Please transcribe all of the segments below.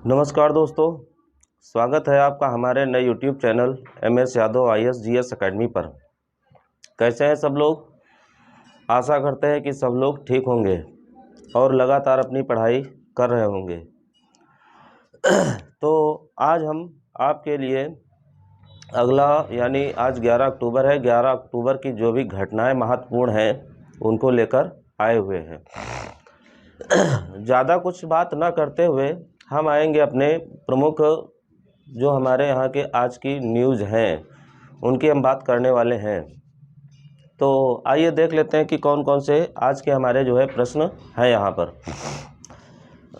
नमस्कार दोस्तों, स्वागत है आपका हमारे नए YouTube channel MS Yadav IAS GS academy पर। कैसे हैं सब लोग? आशा करते हैं कि सब लोग ठीक होंगे और लगातार अपनी पढ़ाई कर रहे होंगे। तो आज हम आपके लिए अगला यानी आज 11 अक्टूबर है, 11 अक्टूबर की जो भी घटनाएं महत्वपूर्ण हैं उनको लेकर आए हुए हैं। ज़्यादा कुछ बात ना करते हुए हम आएंगे अपने प्रमुख जो हमारे यहाँ के आज की न्यूज़ हैं उनकी हम बात करने वाले हैं। तो आइए देख लेते हैं कि कौन कौन से आज के हमारे जो है प्रश्न हैं यहाँ पर।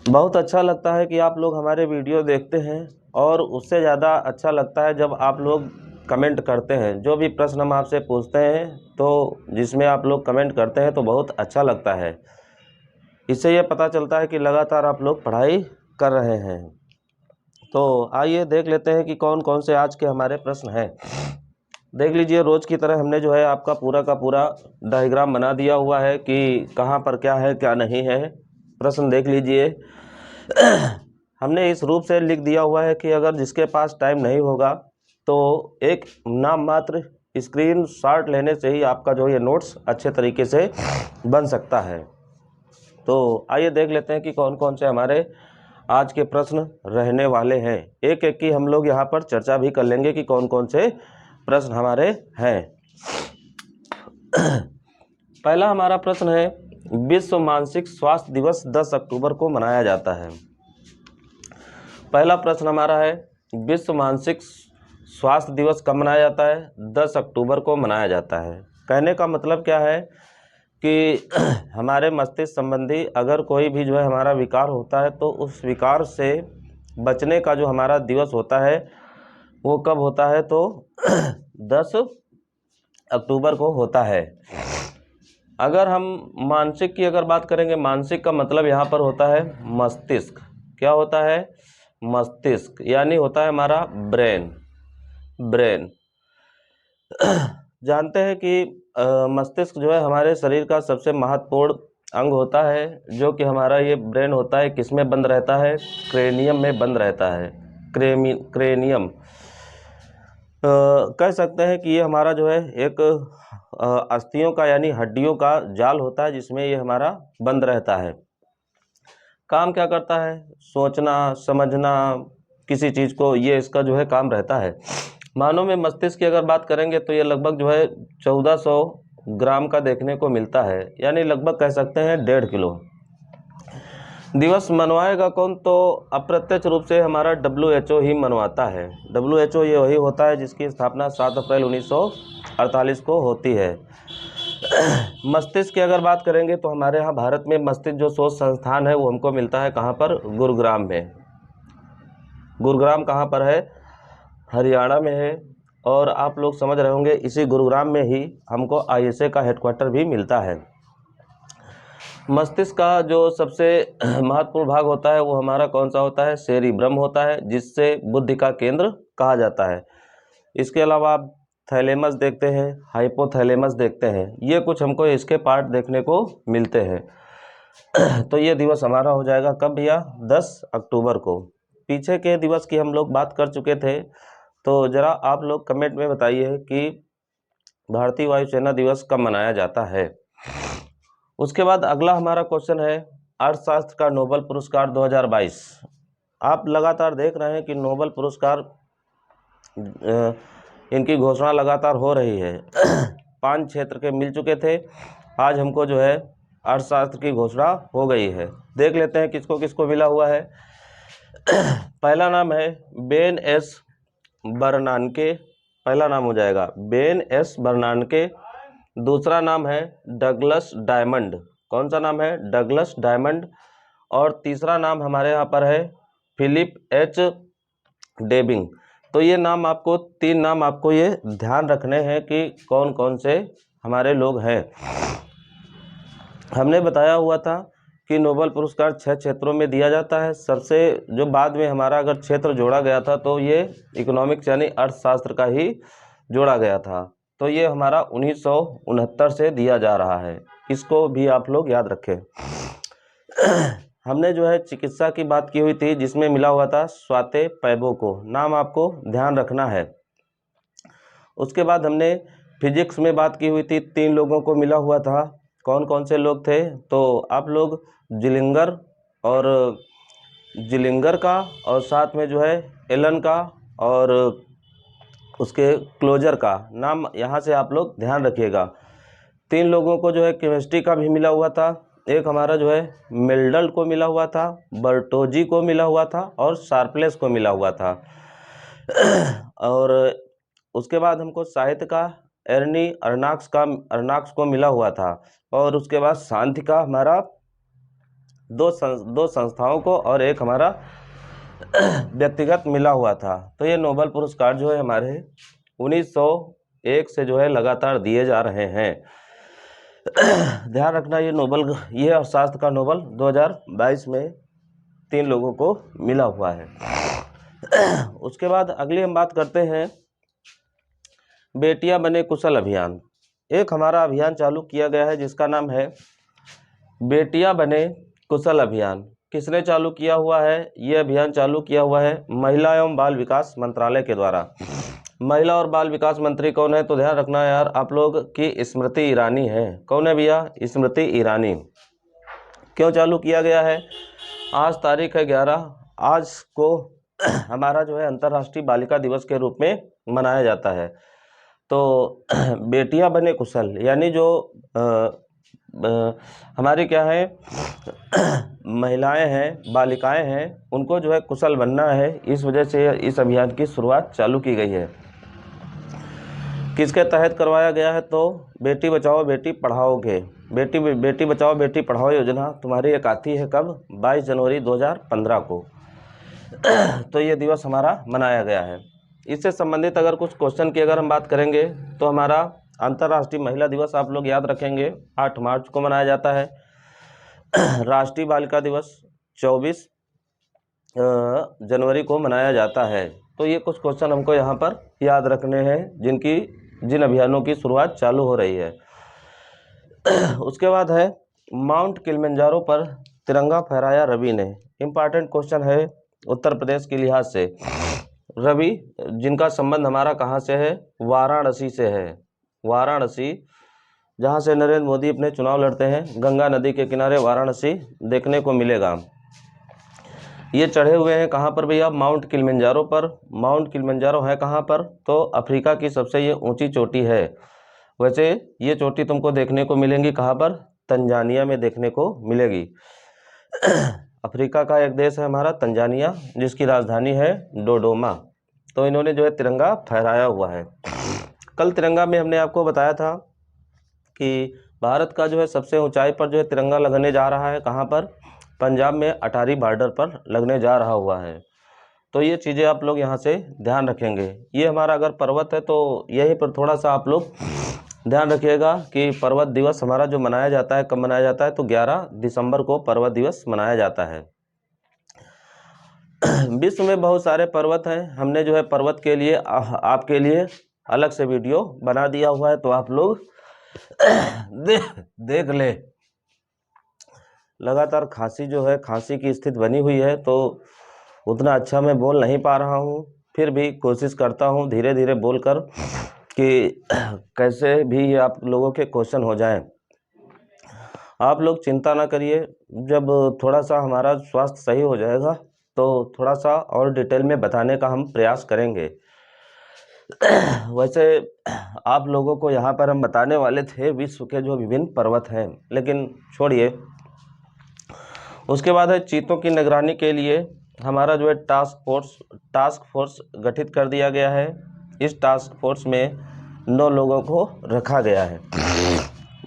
बहुत अच्छा लगता है कि आप लोग हमारे वीडियो देखते हैं और उससे ज़्यादा अच्छा लगता है जब आप लोग कमेंट करते हैं। जो भी प्रश्न हम आपसे पूछते हैं तो जिसमें आप लोग कमेंट करते हैं तो बहुत अच्छा लगता है। इससे ये पता चलता है कि लगातार आप लोग पढ़ाई कर रहे हैं। तो आइए देख लेते हैं कि कौन कौन से आज के हमारे प्रश्न हैं। देख लीजिए, रोज़ की तरह हमने जो है आपका पूरा का पूरा डायग्राम बना दिया हुआ है कि कहाँ पर क्या है क्या नहीं है। प्रश्न देख लीजिए। हमने इस रूप से लिख दिया हुआ है कि अगर जिसके पास टाइम नहीं होगा तो एक नाम मात्र स्क्रीनशॉट लेने से ही आपका जो ये नोट्स अच्छे तरीके से बन सकता है। तो आइए देख लेते हैं कि कौन कौन से हमारे आज के प्रश्न रहने वाले हैं। एक एक की हम लोग यहाँ पर चर्चा भी कर लेंगे कि कौन कौन से प्रश्न हमारे हैं। पहला हमारा प्रश्न है, विश्व मानसिक स्वास्थ्य दिवस 10 अक्टूबर को मनाया जाता है। पहला प्रश्न हमारा है, विश्व मानसिक स्वास्थ्य दिवस कब मनाया जाता है? 10 अक्टूबर को मनाया जाता है। कहने का मतलब क्या है कि हमारे मस्तिष्क संबंधी अगर कोई भी जो है हमारा विकार होता है तो उस विकार से बचने का जो हमारा दिवस होता है वो कब होता है? तो 10 अक्टूबर को होता है। अगर हम मानसिक की अगर बात करेंगे, मानसिक का मतलब यहाँ पर होता है मस्तिष्क। क्या होता है? मस्तिष्क, यानी होता है हमारा ब्रेन। जानते हैं कि मस्तिष्क जो है हमारे शरीर का सबसे महत्वपूर्ण अंग होता है। जो कि हमारा ये ब्रेन होता है किस में बंद रहता है? क्रेनियम में बंद रहता है। क्रेनियम कह सकते हैं कि ये हमारा जो है एक अस्थियों का यानी हड्डियों का जाल होता है जिसमें ये हमारा बंद रहता है। काम क्या करता है? सोचना, समझना, किसी चीज़ को, ये इसका जो है काम रहता है। मानव में मस्तिष्क की अगर बात करेंगे तो ये लगभग जो है 1400 ग्राम का देखने को मिलता है, यानी लगभग कह सकते हैं 1.5 किलो। दिवस मनवाएगा कौन? तो अप्रत्यक्ष रूप से हमारा WHO ही मनवाता है। WHO ये वही होता है जिसकी स्थापना 7 अप्रैल 1948 को होती है। मस्तिष्क की अगर बात करेंगे तो हमारे यहाँ भारत में मस्तिष्क जो शोध संस्थान है वो हमको मिलता है कहाँ पर? गुरुग्राम में। गुरुग्राम कहाँ पर है? हरियाणा में है। और आप लोग समझ रहे होंगे इसी गुरुग्राम में ही हमको ISA का हेडक्वार्टर भी मिलता है। मस्तिष्क का जो सबसे महत्वपूर्ण भाग होता है वो हमारा कौन सा होता है? सेरिब्रम होता है, जिससे बुद्धि का केंद्र कहा जाता है। इसके अलावा आप थैलेमस देखते हैं, हाइपोथैलेमस देखते हैं, ये कुछ हमको इसके पार्ट देखने को मिलते हैं। तो ये दिवस हमारा हो जाएगा कब भैया? 10 अक्टूबर को। पीछे के दिवस की हम लोग बात कर चुके थे, तो ज़रा आप लोग कमेंट में बताइए कि भारतीय वायुसेना दिवस कब मनाया जाता है। उसके बाद अगला हमारा क्वेश्चन है, अर्थशास्त्र का नोबेल पुरस्कार 2022। आप लगातार देख रहे हैं कि नोबेल पुरस्कार इनकी घोषणा लगातार हो रही है। 5 क्षेत्र के मिल चुके थे, आज हमको जो है अर्थशास्त्र की घोषणा हो गई है। देख लेते हैं किसको किसको मिला हुआ है। पहला नाम है बेन एस बर्नानके, पहला नाम हो जाएगा बेन एस बर्नानके। दूसरा नाम है डगलस डायमंड। कौन सा नाम है? Douglas diamond. और तीसरा नाम हमारे यहाँ पर है फिलिप एच डेबिंग। तो ये नाम आपको, 3 नाम आपको ये ध्यान रखने हैं कि कौन कौन से हमारे लोग हैं। हमने बताया हुआ था कि नोबेल पुरस्कार 6 क्षेत्रों में दिया जाता है। सबसे जो बाद में हमारा अगर क्षेत्र जोड़ा गया था तो ये इकोनॉमिक्स यानी अर्थशास्त्र का ही जोड़ा गया था। तो ये हमारा 1969 से दिया जा रहा है, इसको भी आप लोग याद रखें। हमने जो है चिकित्सा की बात की हुई थी, जिसमें मिला हुआ था स्वाते पैबो को, नाम आपको ध्यान रखना है। उसके बाद हमने फिजिक्स में बात की हुई थी, 3 लोगों को मिला हुआ था। कौन कौन से लोग थे? तो आप लोग जिलिंगर का और साथ में जो है एलन का और उसके क्लोजर का नाम यहाँ से आप लोग ध्यान रखिएगा। 3 लोगों को जो है केमिस्ट्री का भी मिला हुआ था। एक हमारा जो है मेल्डल को मिला हुआ था, बर्टोजी को मिला हुआ था और शार्पलेस को मिला हुआ था। और उसके बाद हमको साहित्य का एर्नी अर्नाक्स को मिला हुआ था। और उसके बाद शांति का हमारा दो संस्थाओं को और एक हमारा व्यक्तिगत मिला हुआ था। तो ये नोबेल पुरस्कार जो है हमारे 1901 से जो है लगातार दिए जा रहे हैं। ध्यान रखना, ये अर्थशास्त्र का नोबेल 2022 में 3 लोगों को मिला हुआ है। उसके बाद अगली हम बात करते हैं बेटियां बने कुशल अभियान। एक हमारा अभियान चालू किया गया है जिसका नाम है बेटियां बने कुशल अभियान। किसने चालू किया हुआ है? ये अभियान चालू किया हुआ है महिला एवं बाल विकास मंत्रालय के द्वारा। महिला और बाल विकास मंत्री कौन है? तो ध्यान रखना यार आप लोग की स्मृति ईरानी है। कौन है भैया? स्मृति ईरानी। क्यों चालू किया गया है? आज तारीख है 11। आज को हमारा जो है अंतर्राष्ट्रीय बालिका दिवस के रूप में मनाया जाता है। तो बेटियां बने कुशल यानी जो हमारी क्या है महिलाएं हैं, बालिकाएं हैं, उनको जो है कुशल बनना है। इस वजह से इस अभियान की शुरुआत चालू की गई है। किसके तहत करवाया गया है? तो बेटी बचाओ बेटी पढ़ाओ के बेटी बचाओ बेटी पढ़ाओ योजना तुम्हारी एक आती है कब? 22 जनवरी 2015 को। तो ये दिवस हमारा मनाया गया है। इससे संबंधित अगर कुछ क्वेश्चन की अगर हम बात करेंगे तो हमारा अंतर्राष्ट्रीय महिला दिवस आप लोग याद रखेंगे 8 मार्च को मनाया जाता है। राष्ट्रीय बालिका दिवस 24 जनवरी को मनाया जाता है। तो ये कुछ क्वेश्चन हमको यहाँ पर याद रखने हैं जिन अभियानों की शुरुआत चालू हो रही है। उसके बाद है माउंट किलिमंजारो पर तिरंगा फहराया रवि ने। इम्पॉर्टेंट क्वेश्चन है उत्तर प्रदेश के लिहाज से। रवि जिनका संबंध हमारा कहाँ से है? वाराणसी से है। वाराणसी जहाँ से नरेंद्र मोदी अपने चुनाव लड़ते हैं, गंगा नदी के किनारे वाराणसी देखने को मिलेगा। ये चढ़े हुए हैं कहाँ पर भैया? माउंट किलिमंजारो पर। माउंट किलिमंजारो है कहाँ पर? तो अफ्रीका की सबसे ये ऊंची चोटी है। वैसे ये चोटी तुमको देखने को मिलेंगी कहाँ पर? तंजानिया में देखने को मिलेगी। अफ्रीका का एक देश है हमारा तंजानिया, जिसकी राजधानी है डोडोमा। तो इन्होंने जो है तिरंगा फहराया हुआ है। कल तिरंगा में हमने आपको बताया था कि भारत का जो है सबसे ऊंचाई पर जो है तिरंगा लगने जा रहा है कहाँ पर? पंजाब में अटारी बॉर्डर पर लगने जा रहा हुआ है। तो ये चीज़ें आप लोग यहाँ से ध्यान रखेंगे। ये हमारा अगर पर्वत है तो यहीं पर थोड़ा सा आप लोग ध्यान रखिएगा कि पर्वत दिवस हमारा जो मनाया जाता है कब मनाया जाता है? तो 11 दिसंबर को पर्वत दिवस मनाया जाता है। विश्व में बहुत सारे पर्वत हैं। हमने जो है पर्वत के लिए आपके लिए अलग से वीडियो बना दिया हुआ है, तो आप लोग देख ले। लगातार खांसी की स्थिति बनी हुई है, तो उतना अच्छा मैं बोल नहीं पा रहा हूँ, फिर भी कोशिश करता हूँ धीरे धीरे बोलकर कि कैसे भी आप लोगों के क्वेश्चन हो जाएं। आप लोग चिंता ना करिए, जब थोड़ा सा हमारा स्वास्थ्य सही हो जाएगा तो थोड़ा सा और डिटेल में बताने का हम प्रयास करेंगे। वैसे आप लोगों को यहाँ पर हम बताने वाले थे विश्व के जो विभिन्न पर्वत हैं, लेकिन छोड़िए। उसके बाद है चीतों की निगरानी के लिए हमारा जो है टास्क फोर्स गठित कर दिया गया है। इस टास्क फोर्स में 9 लोगों को रखा गया है।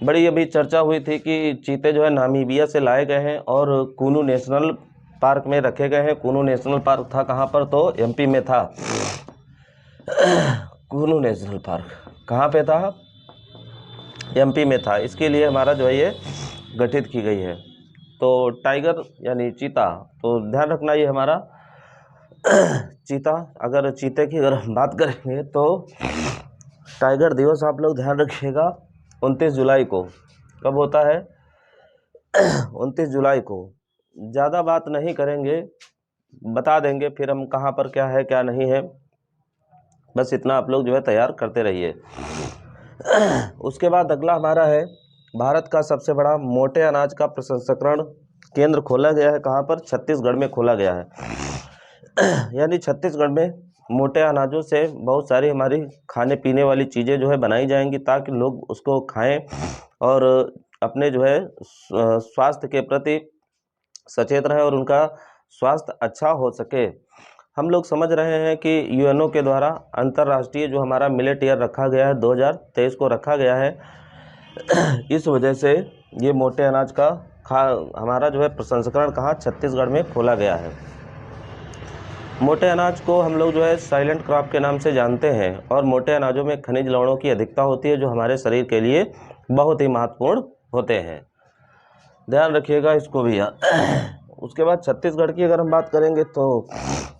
बड़ी अभी चर्चा हुई थी कि चीते जो है नामीबिया से लाए गए हैं और कूनू नेशनल पार्क में रखे गए हैं। कूनू नेशनल पार्क था कहाँ पर? तो एमपी में था। कूनू नेशनल पार्क कहाँ पे था? एमपी में था। इसके लिए हमारा जो है ये गठित की गई है। तो टाइगर यानी चीता, तो ध्यान रखना ये हमारा चीता, अगर चीते की अगर हम बात करेंगे तो टाइगर दिवस आप लोग ध्यान रखिएगा 29 जुलाई को। कब होता है? 29 जुलाई को। ज़्यादा बात नहीं करेंगे, बता देंगे फिर हम कहाँ पर क्या है क्या नहीं है, बस इतना आप लोग जो है तैयार करते रहिए। उसके बाद अगला हमारा है, भारत का सबसे बड़ा मोटे अनाज का प्रसंस्करण केंद्र खोला गया है। कहाँ पर? छत्तीसगढ़ में खोला गया है। यानी छत्तीसगढ़ में मोटे अनाजों से बहुत सारी हमारी खाने पीने वाली चीज़ें जो है बनाई जाएंगी, ताकि लोग उसको खाएं और अपने जो है स्वास्थ्य के प्रति सचेत रहें और उनका स्वास्थ्य अच्छा हो सके। हम लोग समझ रहे हैं कि यूएनओ के द्वारा अंतर्राष्ट्रीय जो हमारा मिलेट ईयर रखा गया है 2023 को रखा गया है, इस वजह से ये मोटे अनाज का हमारा जो है प्रसंस्करण कहाँ? छत्तीसगढ़ में खोला गया है। मोटे अनाज को हम लोग जो है साइलेंट क्रॉप के नाम से जानते हैं और मोटे अनाजों में खनिज लवणों की अधिकता होती है, जो हमारे शरीर के लिए बहुत ही महत्वपूर्ण होते हैं। ध्यान रखिएगा इसको भी। उसके बाद छत्तीसगढ़ की अगर हम बात करेंगे तो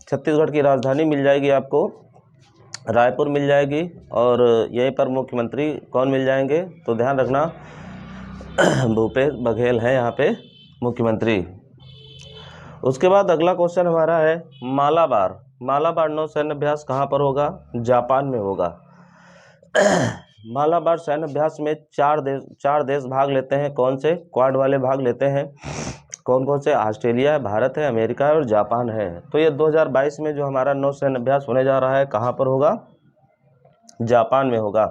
छत्तीसगढ़ की राजधानी मिल जाएगी आपको, रायपुर मिल जाएगी, और यहीं पर मुख्यमंत्री कौन मिल जाएंगे? तो ध्यान रखना, भूपेश बघेल हैं यहाँ पे मुख्यमंत्री। उसके बाद अगला क्वेश्चन हमारा है मालाबार। मालाबार नौसैन्य अभ्यास कहाँ पर होगा? जापान में होगा। मालाबार सैन्य अभ्यास में चार देश भाग लेते हैं। कौन से? क्वाड वाले भाग लेते हैं। कौन कौन से? ऑस्ट्रेलिया है, भारत है, अमेरिका है और जापान है। तो ये 2022 में जो हमारा नौसैन्य अभ्यास होने जा रहा है, कहाँ पर होगा? जापान में होगा।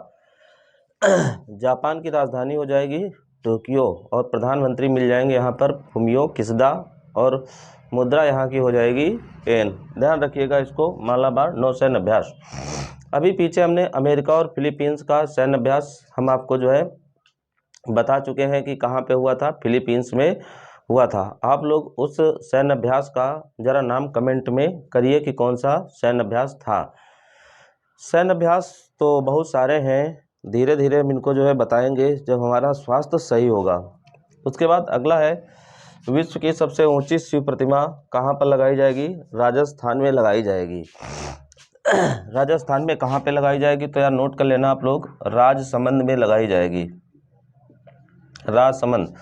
जापान की राजधानी हो जाएगी टोक्यो और प्रधानमंत्री मिल जाएंगे यहाँ पर फुमियो किशिदा, और मुद्रा यहाँ की हो जाएगी येन। ध्यान रखिएगा इसको, मालाबार नौसैन्य अभ्यास। अभी पीछे हमने अमेरिका और फिलीपींस का सैन्य अभ्यास हम आपको जो है बता चुके हैं कि कहाँ पे हुआ था, फिलीपींस में हुआ था। आप लोग उस सैन्य अभ्यास का जरा नाम कमेंट में करिए कि कौन सा सैन्य अभ्यास था। सैन्य अभ्यास तो बहुत सारे हैं, धीरे धीरे हम इनको जो है बताएंगे जब हमारा स्वास्थ्य सही होगा। उसके बाद अगला है, विश्व की सबसे ऊंची शिव प्रतिमा कहाँ पर लगाई जाएगी? राजस्थान में लगाई जाएगी। राजस्थान में कहाँ पे लगाई जाएगी? तो यार नोट कर लेना आप लोग, राजसमंद में लगाई जाएगी। राजसमंद।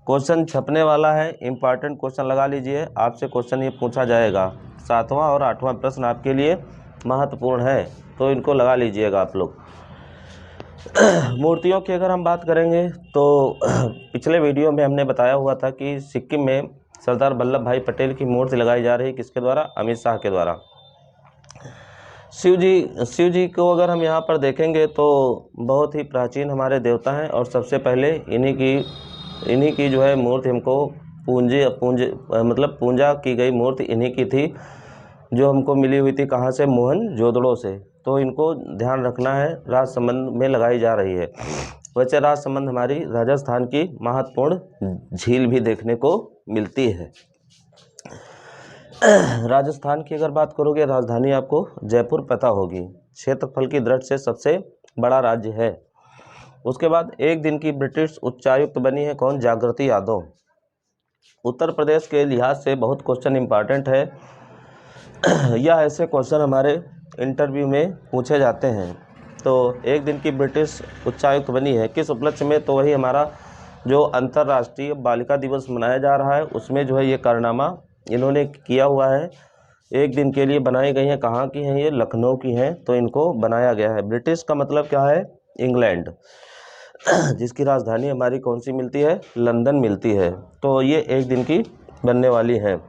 क्वेश्चन छपने वाला है, इंपॉर्टेंट क्वेश्चन लगा लीजिए, आपसे क्वेश्चन ये पूछा जाएगा। 7वां और 8वां प्रश्न आपके लिए महत्वपूर्ण है, तो इनको लगा लीजिएगा आप लोग। मूर्तियों की अगर हम बात करेंगे तो पिछले वीडियो में हमने बताया हुआ था कि सिक्किम में सरदार वल्लभ भाई पटेल की मूर्ति लगाई जा रही है। किसके द्वारा? अमित शाह के द्वारा। शिव जी को अगर हम यहाँ पर देखेंगे तो बहुत ही प्राचीन हमारे देवता हैं, और सबसे पहले इन्हीं की जो है मूर्ति हमको पूजा की गई मूर्ति इन्हीं की थी, जो हमको मिली हुई थी कहाँ से? मोहनजोदड़ो से। तो इनको ध्यान रखना है, राजसमंद में लगाई जा रही है। वैसे राजसमंद हमारी राजस्थान की महत्वपूर्ण झील भी देखने को मिलती है। राजस्थान की अगर बात करोगे, राजधानी आपको जयपुर पता होगी, क्षेत्रफल की दृष्टि से सबसे बड़ा राज्य है। उसके बाद एक दिन की ब्रिटिश उच्चायुक्त बनी है कौन? जागृति यादव। उत्तर प्रदेश के लिहाज से बहुत क्वेश्चन इंपॉर्टेंट है, या ऐसे क्वेश्चन हमारे इंटरव्यू में पूछे जाते हैं। तो एक दिन की ब्रिटिश उच्चायुक्त बनी है किस उपलक्ष्य में? तो वही हमारा जो अंतर्राष्ट्रीय बालिका दिवस मनाया जा रहा है, उसमें जो है ये कारनामा इन्होंने किया हुआ है। एक दिन के लिए बनाई गई हैं। कहाँ की हैं ये? लखनऊ की हैं। तो इनको बनाया गया है। ब्रिटिश का मतलब क्या है? इंग्लैंड, जिसकी राजधानी हमारी कौन सी मिलती है? लंदन मिलती है। तो ये एक दिन की बनने वाली है।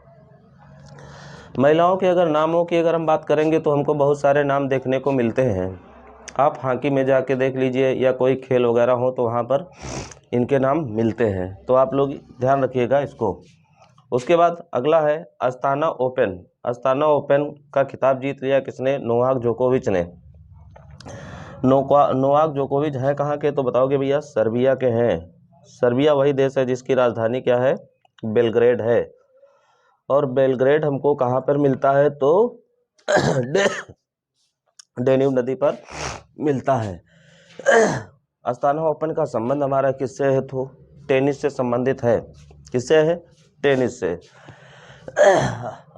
महिलाओं के अगर नामों की अगर हम बात करेंगे तो हमको बहुत सारे नाम देखने को मिलते हैं। आप हॉकी में जाके देख लीजिए, या कोई खेल वगैरह हो तो वहाँ पर इनके नाम मिलते हैं। तो आप लोग ध्यान रखिएगा इसको। उसके बाद अगला है अस्ताना ओपन। अस्ताना ओपन का खिताब जीत लिया किसने? नोवाक जोकोविच ने। नोवाक जोकोविच हैं कहाँ के? तो बताओगे भैया, सर्बिया के हैं। सर्बिया वही देश है जिसकी राजधानी क्या है? बेलग्रेड है। और बेलग्रेड हमको कहाँ पर मिलता है? तो डेन्यूब नदी पर मिलता है। अस्ताना ओपन का संबंध हमारा किससे है? तो टेनिस से संबंधित है। किससे है? टेनिस से।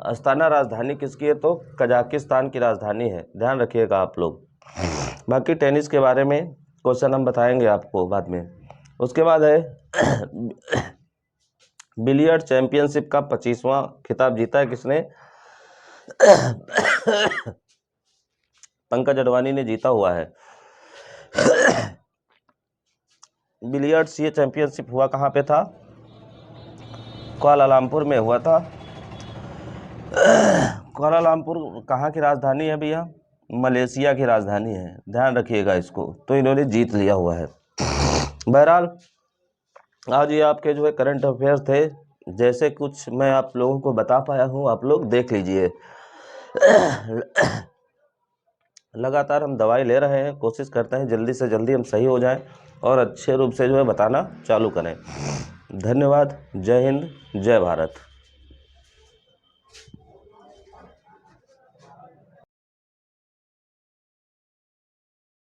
अस्ताना राजधानी किसकी है? तो कजाकिस्तान की राजधानी है। ध्यान रखिएगा आप लोग। बाकी टेनिस के बारे में क्वेश्चन हम बताएंगे आपको बाद में। उसके बाद है बिलियर्ड चैंपियनशिप का 25वां खिताब जीता है किसने? पंकज अडवाणी ने जीता हुआ है। बिलियर्ड्स ये चैंपियनशिप हुआ कहाँ पे था? कुआलालंपुर में हुआ था। कुआलालंपुर कहाँ की राजधानी है भैया? मलेशिया की राजधानी है, ध्यान रखिएगा इसको। तो इन्होंने जीत लिया हुआ है। बहरहाल आज ये आपके जो है करंट अफेयर्स थे, जैसे कुछ मैं आप लोगों को बता पाया हूँ आप लोग देख लीजिए। लगातार हम दवाई ले रहे हैं, कोशिश करते हैं जल्दी से जल्दी हम सही हो जाएं और अच्छे रूप से जो है बताना चालू करें। धन्यवाद। जय हिंद, जय भारत।